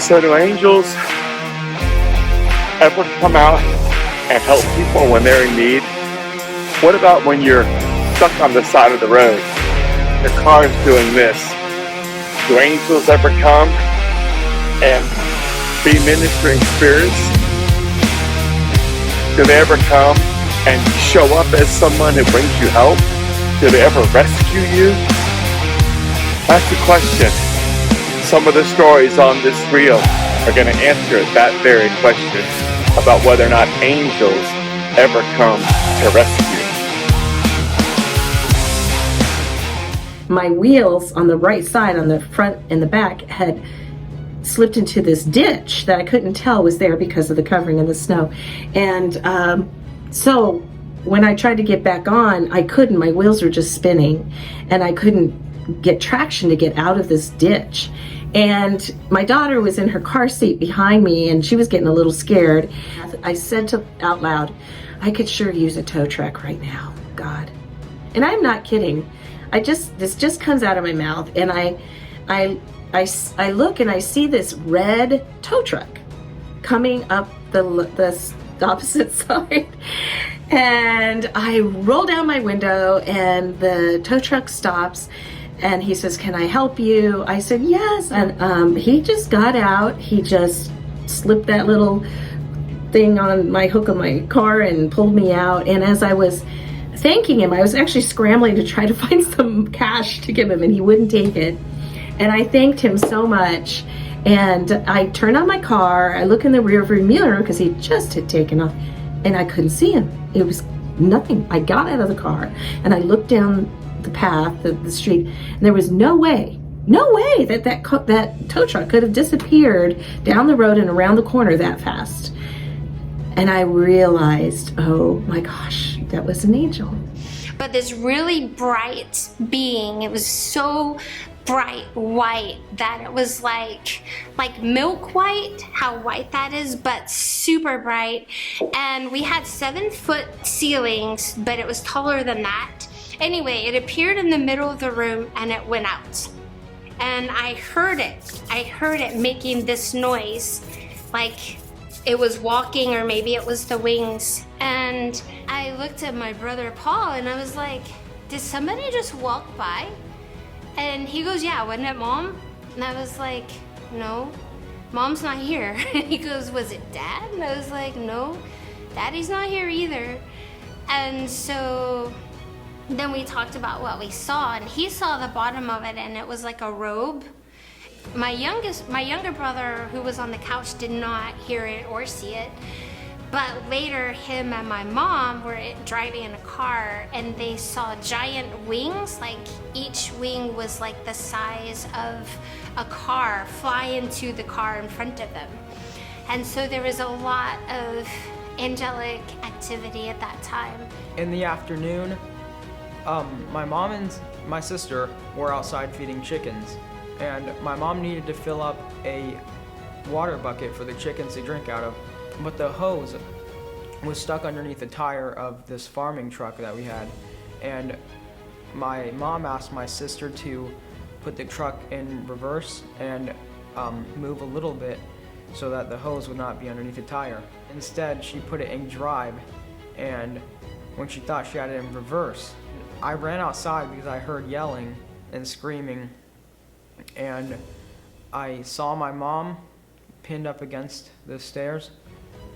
So do angels ever come out and help people when they're in need? What about when you're stuck on the side of the road? Your car's doing this. Do angels ever come and be ministering spirits? Do they ever come and show up as someone who brings you help? Do they ever rescue you? That's the question. Some of the stories on this reel are going to answer that very question about whether or not angels ever come to rescue. My wheels on the right side, on the front and the back, had slipped into this ditch that I couldn't tell was there because of the covering of the snow. And so when I tried to get back on, I couldn't. My wheels were just spinning and I couldn't get traction to get out of this ditch. And my daughter was in her car seat behind me and she was getting a little scared. I said out loud, I could sure use a tow truck right now, God. And I'm not kidding. This just comes out of my mouth, and I look and I see this red tow truck coming up the opposite side, and I roll down my window, and the tow truck stops, and he says, "Can I help you?" I said, "Yes," and he just got out. He just slipped that little thing on my hook of my car and pulled me out, and as I was thanking him, I was actually scrambling to try to find some cash to give him, and he wouldn't take it. And I thanked him so much. And I turned on my car. I look in the rearview mirror because he just had taken off, and I couldn't see him. It was nothing. I got out of the car and I looked down the path, the street, and there was no way that tow truck could have disappeared down the road and around the corner that fast. And I realized, oh my gosh, that was an angel. But this really bright being, it was so bright white that it was like milk white, how white that is, but super bright. And we had 7-foot ceilings, but it was taller than that. Anyway, it appeared in the middle of the room and it went out. And I heard it making this noise, like it was walking, or maybe it was the wings. And I looked at my brother Paul and I was like, did somebody just walk by? And he goes, yeah, wasn't it Mom? And I was like, no, Mom's not here. And he goes, was it Dad? And I was like, no, Daddy's not here either. And so then we talked about what we saw, and he saw the bottom of it, and it was like a robe. My younger brother, who was on the couch, did not hear it or see it. But later, him and my mom were driving in a car, and they saw giant wings, like each wing was like the size of a car, fly into the car in front of them. And so there was a lot of angelic activity at that time. In the afternoon, my mom and my sister were outside feeding chickens, and my mom needed to fill up a water bucket for the chickens to drink out of, but the hose was stuck underneath the tire of this farming truck that we had. And my mom asked my sister to put the truck in reverse and move a little bit so that the hose would not be underneath the tire. Instead, she put it in drive, and when she thought she had it in reverse, I ran outside because I heard yelling and screaming, and I saw my mom pinned up against the stairs,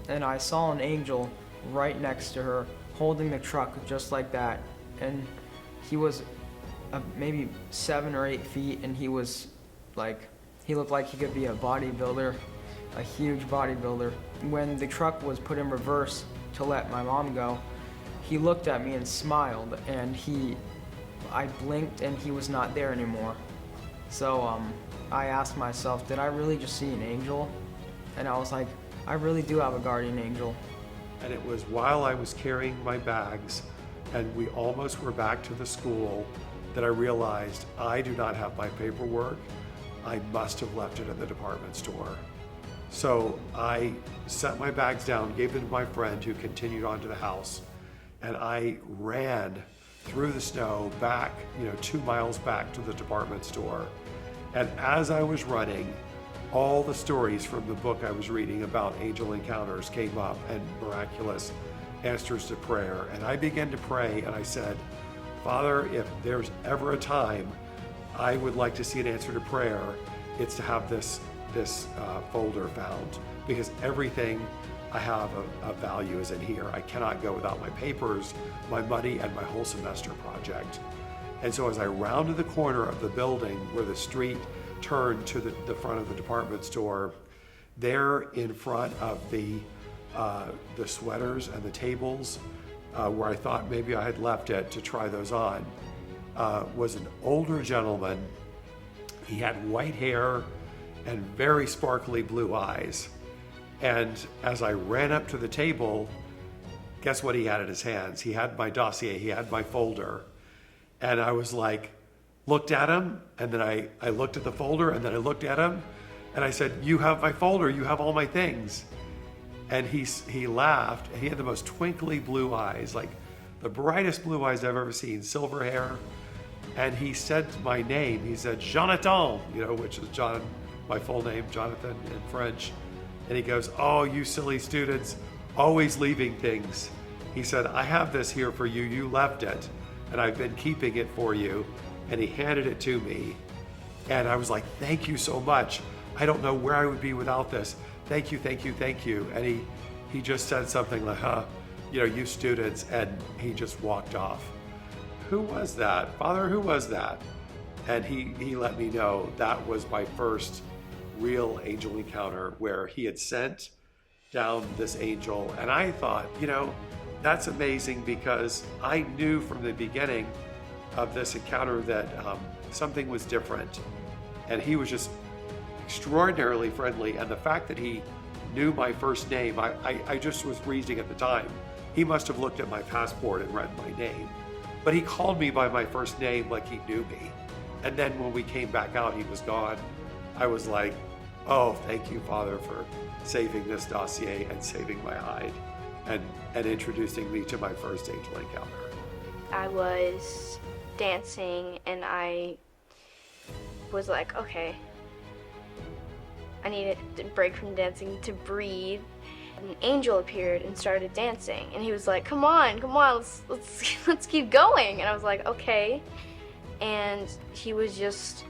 and I saw an angel right next to her holding the truck just like that. And he was maybe 7 or 8 feet, and he was like, he looked like he could be a bodybuilder, a huge bodybuilder. When the truck was put in reverse to let my mom go, he looked at me and smiled, and I blinked and he was not there anymore. So I asked myself, did I really just see an angel? And I was like, I really do have a guardian angel. And it was while I was carrying my bags and we almost were back to the school that I realized I do not have my paperwork. I must have left it at the department store. So I set my bags down, gave them to my friend who continued on to the house, and I ran through the snow back, 2 miles back to the department store. And as I was running, all the stories from the book I was reading about angel encounters came up and miraculous answers to prayer. And I began to pray and I said, Father, if there's ever a time I would like to see an answer to prayer, it's to have this folder found, because everything I have of value is in here. I cannot go without my papers, my money, and my whole semester project. And so as I rounded the corner of the building where the street turned to the front of the department store, there in front of the sweaters and the tables, where I thought maybe I had left it to try those on, was an older gentleman. He had white hair and very sparkly blue eyes. And as I ran up to the table, guess what he had in his hands? He had my dossier, he had my folder. And I was like, looked at him, and then I looked at the folder, and then I looked at him, and I said, you have my folder, you have all my things. And he laughed, and he had the most twinkly blue eyes, like the brightest blue eyes I've ever seen, silver hair. And he said my name, he said, Jonathan, which is John, my full name, Jonathan in French. And he goes, oh, you silly students, always leaving things. He said, I have this here for you, you left it, and I've been keeping it for you. And he handed it to me. And I was like, thank you so much. I don't know where I would be without this. Thank you, thank you, thank you. And he just said something like, you students, and he just walked off. Who was that? Father, who was that? And he let me know that was my first real angel encounter, where he had sent down this angel. And I thought, that's amazing, because I knew from the beginning of this encounter that something was different. And he was just extraordinarily friendly. And the fact that he knew my first name, I just was reading at the time, he must have looked at my passport and read my name. But he called me by my first name like he knew me. And then when we came back out, he was gone. I was like, oh, thank you, Father, for saving this dossier and saving my hide and introducing me to my first angel encounter. I was dancing and I was like, okay, I need a break from dancing to breathe. An angel appeared and started dancing, and he was like, come on, let's keep going. And I was like, okay. And he was just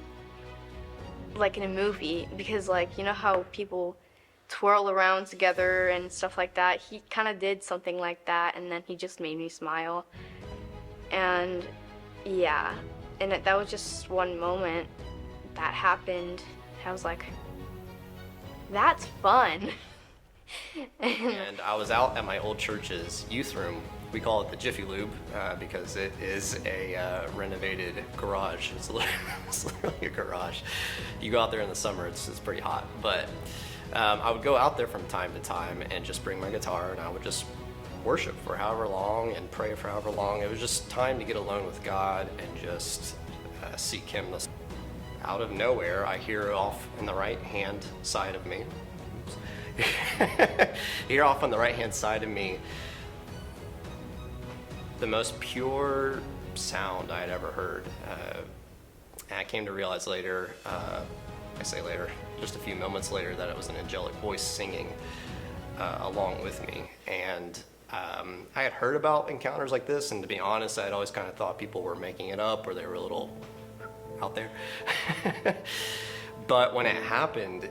like in a movie, because how people twirl around together and stuff like that. He kind of did something like that, and then he just made me smile. And yeah, and that was just one moment that happened. I was like, that's fun. And I was out at my old church's youth room. We call it the Jiffy Lube because it is a renovated garage. It's literally a garage. You go out there in the summer, it's pretty hot. But I would go out there from time to time and just bring my guitar, and I would just worship for however long and pray for however long. It was just time to get alone with God and just seek Him. Out of nowhere, I hear off in the right-hand side of me. Here off on the right-hand side of me, the most pure sound I had ever heard. And I came to realize later, I say later, just a few moments later, that it was an angelic voice singing along with me. And I had heard about encounters like this, and to be honest, I had always kind of thought people were making it up, or they were a little out there. But when it happened,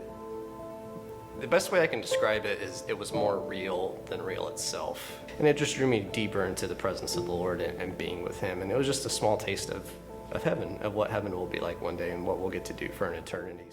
the best way I can describe it is it was more real than real itself. And it just drew me deeper into the presence of the Lord and being with Him. And it was just a small taste of heaven, of what heaven will be like one day and what we'll get to do for an eternity.